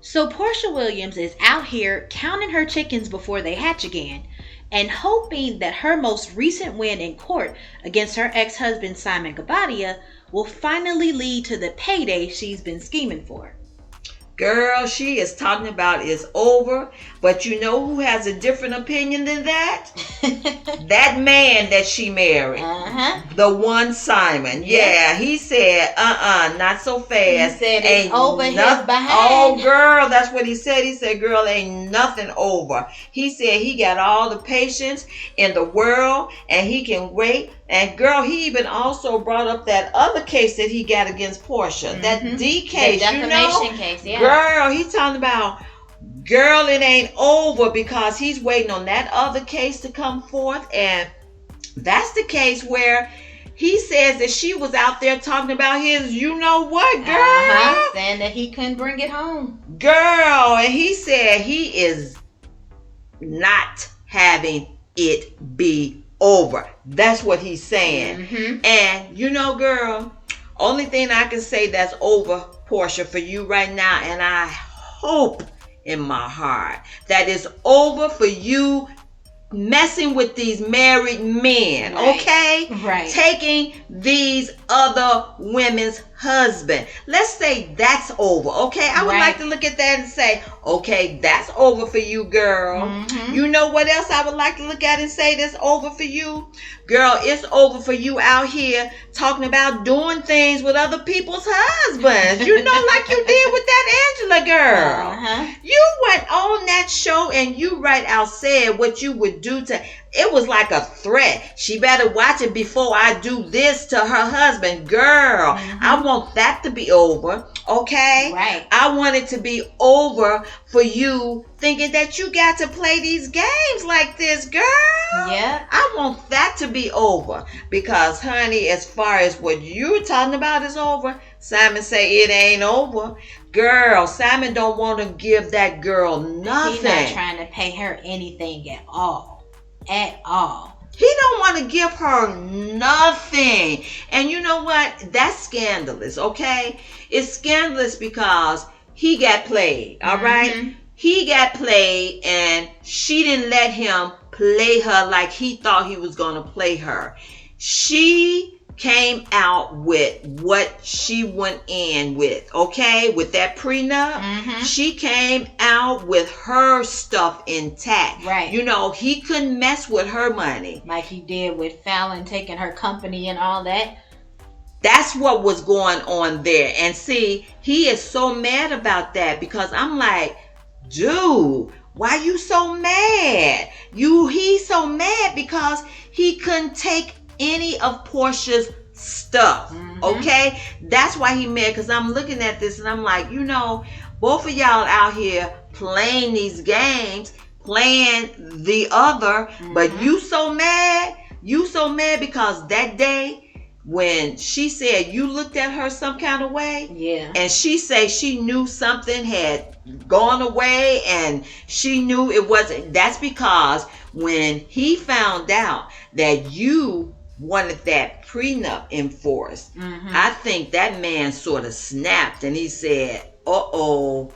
So Porsha Williams is out here counting her chickens before they hatch again and hoping that her most recent win in court against her ex-husband Simon Guobadia will finally lead to the payday she's been scheming for. Girl, she is talking about it's over, but you know who has a different opinion than that? That man that she married. The one Simon. Yeah, he said, not so fast. He said it's over his behind. Oh, girl, that's what he said. He said, girl, ain't nothing over. He said he got all the patience in the world and he can wait. And girl, he even also brought up that other case that he got against Porsha. That D case, the defamation case, yeah. Girl, he's talking about, girl, it ain't over because he's waiting on that other case to come forth. And that's the case where he says that she was out there talking about his, you know what, girl? Saying that he couldn't bring it home. Girl, and he said he is not having it be over. That's what he's saying. And you know, girl, only thing I can say that's over, Porsha, for you right now, and I hope in my heart that it's over for you messing with these married men, okay? Right. Taking these other women's husband. Let's say that's over, okay? I would like to look at that and say, okay, that's over for you, girl. You know what else I would like to look at and say that's over for you? Girl, it's over for you out here talking about doing things with other people's husbands. You know, like you did with that Angela girl. You went on that show and you right out said what you would do to, it was like a threat. She better watch it before I do this to her husband. Girl, I want that to be over, okay? Right. I want it to be over for you thinking that you got to play these games like this, girl. Yeah. I want that to be over because, honey, as far as what you're talking about is over, Simon say it ain't over. Girl, Simon don't want to give that girl nothing. He's not trying to pay her anything at all. At all. He don't want to give her nothing. And you know what? That's scandalous, okay? It's scandalous because he got played, all right? He got played and she didn't let him play her like he thought he was going to play her. She came out with what she went in with, okay? With that prenup, she came out with her stuff intact. Right. You know, he couldn't mess with her money. Like he did with Fallon taking her company and all that. That's what was going on there. And see, he is so mad about that because I'm like, dude, why you so mad? He's so mad because he couldn't take any of Porsha's stuff, okay? That's why he mad, because I'm looking at this and I'm like, you know, both of y'all out here playing these games, playing the other, but you so mad because that day when she said you looked at her some kind of way, and she said she knew something had gone away and she knew it wasn't, that's because when he found out that you wanted that prenup enforced, I think that man sort of snapped and he said, uh-oh,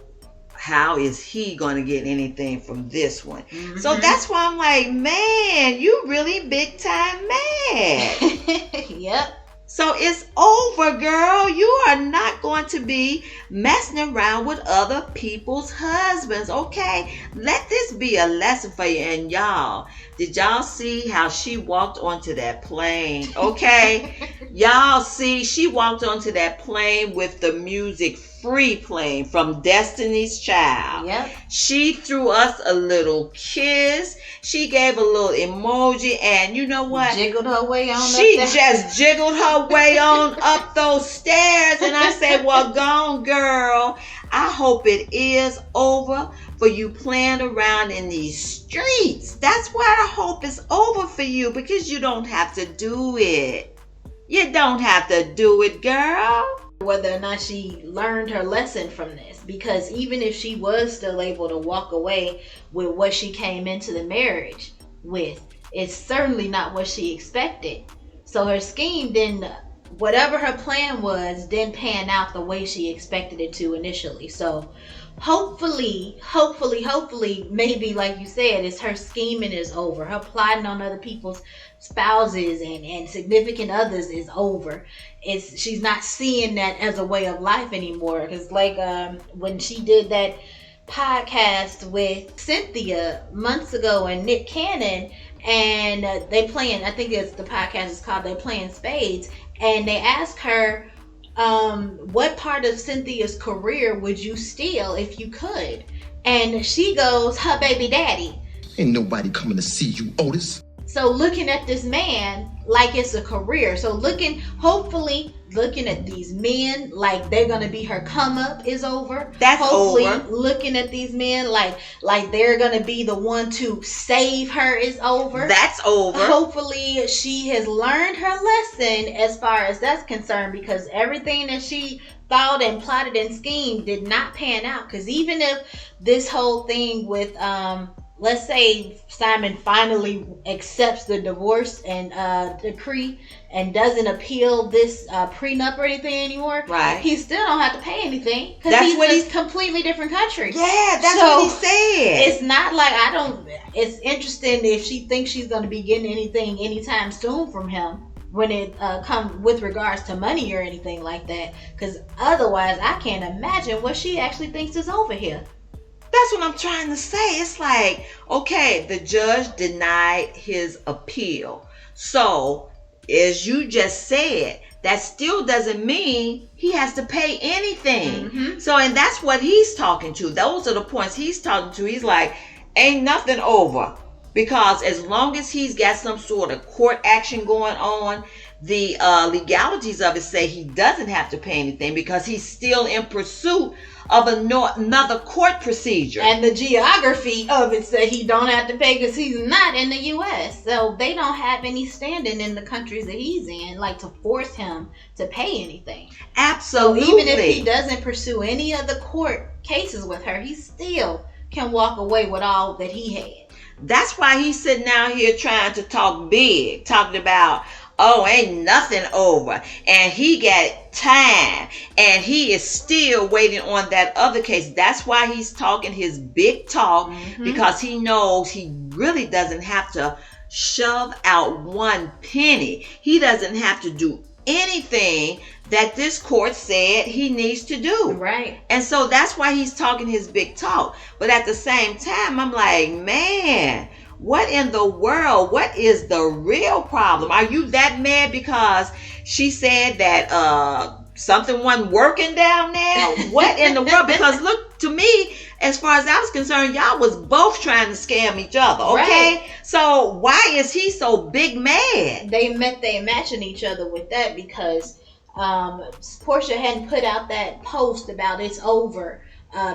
how is he going to get anything from this one? So that's why I'm like, man, you really big time mad. Yep. So it's over, girl. You are not going to be messing around with other people's husbands, okay? Let this be a lesson for you. And y'all, did y'all see how she walked onto that plane, okay? Y'all see, she walked onto that plane with the music free playing from Destiny's Child. Yep. She threw us a little kiss. She gave a little emoji, and you know what? Jiggled her way on She up there. just jiggled her way on up those stairs, and I said, well, gone, girl. I hope it is over for you playing around in these streets. That's why I hope it's over for you, because you don't have to do it. You don't have to do it, girl. Whether or not she learned her lesson from this, because even if she was still able to walk away with what she came into the marriage with, it's certainly not what she expected. So her scheme didn't, whatever her plan was, didn't pan out the way she expected it to initially. So hopefully, maybe like you said, it's her scheming is over. Her plotting on other people's spouses and significant others is over. She's not seeing that as a way of life anymore. Because like when she did that podcast with Cynthia months ago and Nick Cannon, and they playing. I think it's the podcast is called "They Playing Spades," and they asked her, what part of Cynthia's career would you steal if you could? And she goes, her baby daddy. Ain't nobody coming to see you, Otis. So looking at this man like it's a career. So hopefully looking at these men like they're gonna be her come up is over. That's hopefully over. Looking at these men like they're gonna be the one to save her is over. That's over. Hopefully she has learned her lesson as far as that's concerned, because everything that she thought and plotted and schemed did not pan out. Because even if this whole thing with let's say Simon finally accepts the divorce and decree and doesn't appeal this prenup or anything anymore, right? He still don't have to pay anything because he's a completely different country. Yeah, that's what he said. It's not like it's interesting if she thinks she's going to be getting anything anytime soon from him when it comes with regards to money or anything like that, because otherwise I can't imagine what she actually thinks is over here. That's what I'm trying to say. It's like, okay, the judge denied his appeal. So, as you just said, that still doesn't mean he has to pay anything. Mm-hmm. So, and that's what he's talking to. Those are the points he's talking to. He's like, ain't nothing over. Because as long as he's got some sort of court action going on, the legalities of it say he doesn't have to pay anything because he's still in pursuit of another court procedure. And the geography of it said he don't have to pay because he's not in the U.S. So they don't have any standing in the countries that he's in, like to force him to pay anything. Absolutely. So even if he doesn't pursue any of the court cases with her, he still can walk away with all that he had. That's why he's sitting out here trying to talk big, talking about, oh, ain't nothing over. And he got time. And he is still waiting on that other case. That's why he's talking his big talk, because he knows he really doesn't have to shove out one penny. He doesn't have to do anything that this court said he needs to do. Right. And so that's why he's talking his big talk. But at the same time, I'm like, man, what in the world? What is the real problem? Are you that mad because she said that something wasn't working down there? What in the world? Because look, to me, as far as I was concerned, y'all was both trying to scam each other, okay? Right. So why is he so big mad? They matching each other with that because Porsha hadn't put out that post about it's over.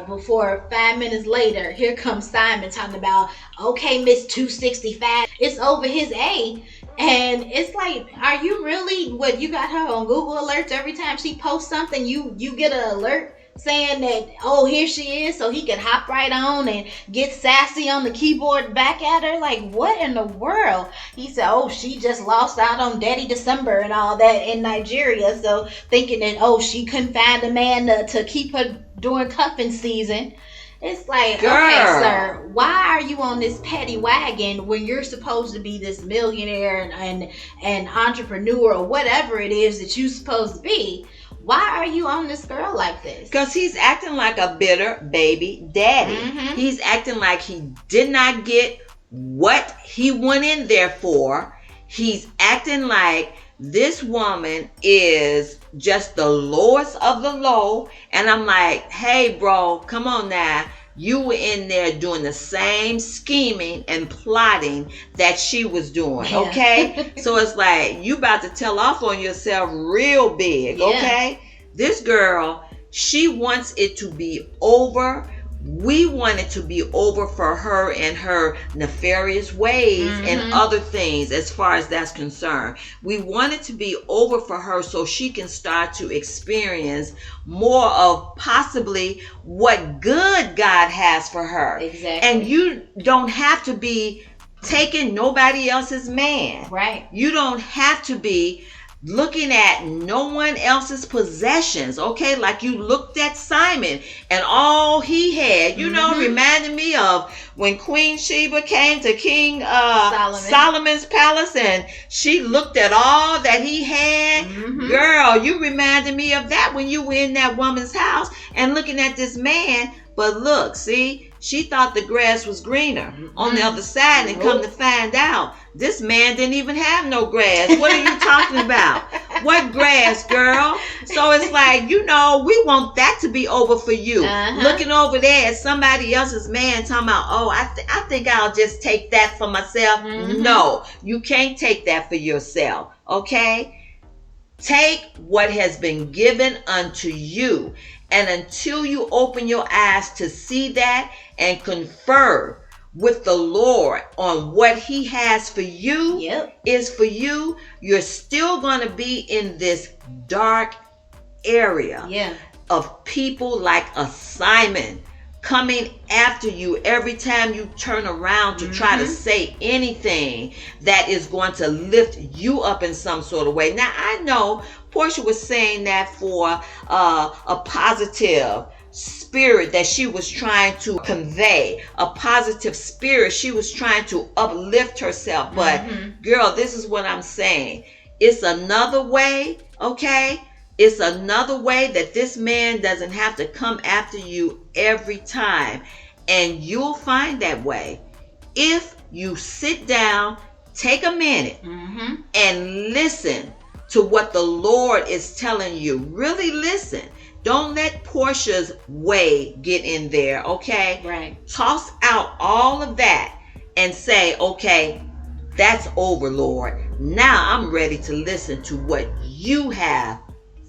Before 5 minutes later, here comes Simon talking about, okay, Miss 265, it's over his A. And it's like, are you really, what, you got her on Google alerts every time she posts something, you get an alert saying that, oh, here she is, so he could hop right on and get sassy on the keyboard back at her? Like, what in the world? He said, oh, she just lost out on Daddy December and all that in Nigeria, so thinking that, oh, she couldn't find a man to keep her during cuffing season. It's like, girl, okay, sir, why are you on this petty wagon when you're supposed to be this millionaire and entrepreneur or whatever it is that you're supposed to be? Why are you on this girl like this? Because he's acting like a bitter baby daddy. He's acting like he did not get what he went in there for. He's acting like this woman is just the lowest of the low. And I'm like, hey, bro, come on now. You were in there doing the same scheming and plotting that she was doing, okay? So it's like, you about to tell off on yourself real big, okay? This girl, she wants it to be over. We want it to be over for her and her nefarious ways and other things as far as that's concerned. We want it to be over for her so she can start to experience more of possibly what good God has for her. Exactly. And you don't have to be taking nobody else's man. Right. You don't have to be looking at no one else's possessions, okay? Like you looked at Simon and all he had, you know, reminded me of when Queen Sheba came to King Solomon's palace and she looked at all that he had. Girl, you reminded me of that when you were in that woman's house and looking at this man. But look, see, she thought the grass was greener on the other side, and come to find out, this man didn't even have no grass. What are you talking about? What grass, girl? So it's like, you know, we want that to be over for you. Looking over there at somebody else's man talking about, oh, I think I'll just take that for myself. No, you can't take that for yourself, okay? Take what has been given unto you. And until you open your eyes to see that and confer with the Lord on what he has for you, is for you, you're still going to be in this dark area of people like a Simon coming after you every time you turn around to try to say anything that is going to lift you up in some sort of way. Now, I know Porsha was saying that for a positive spirit that she was trying to convey, a positive spirit. She was trying to uplift herself. But girl, this is what I'm saying. It's another way, okay? It's another way that this man doesn't have to come after you every time. And you'll find that way if you sit down, take a minute, and listen to what the Lord is telling you. Really listen. Don't let Porsha's way get in there, okay? Right. Toss out all of that and say, okay, that's over, Lord. Now I'm ready to listen to what you have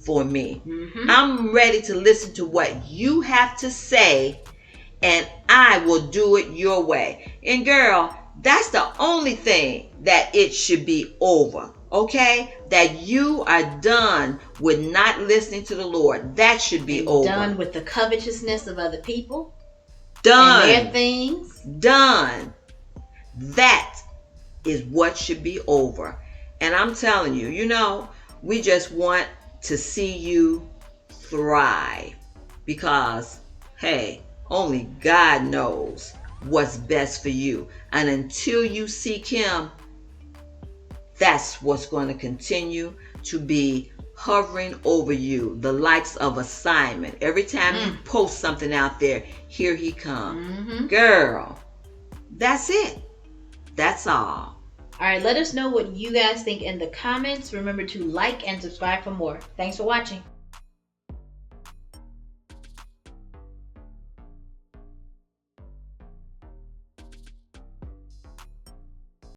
for me. I'm ready to listen to what you have to say, and I will do it your way. And girl, that's the only thing that it should be over, okay? That you are done with not listening to the Lord. That should be over. Done with the covetousness of other people. Done. And their things. Done. That is what should be over. And I'm telling you, you know, we just want to see you thrive, because hey, only God knows what's best for you. And until you seek him, that's what's going to continue to be hovering over you, the likes of a Simon. Every time you post something out there, here he comes. Girl, that's it. That's all. All right, let us know what you guys think in the comments. Remember to like and subscribe for more. Thanks for watching.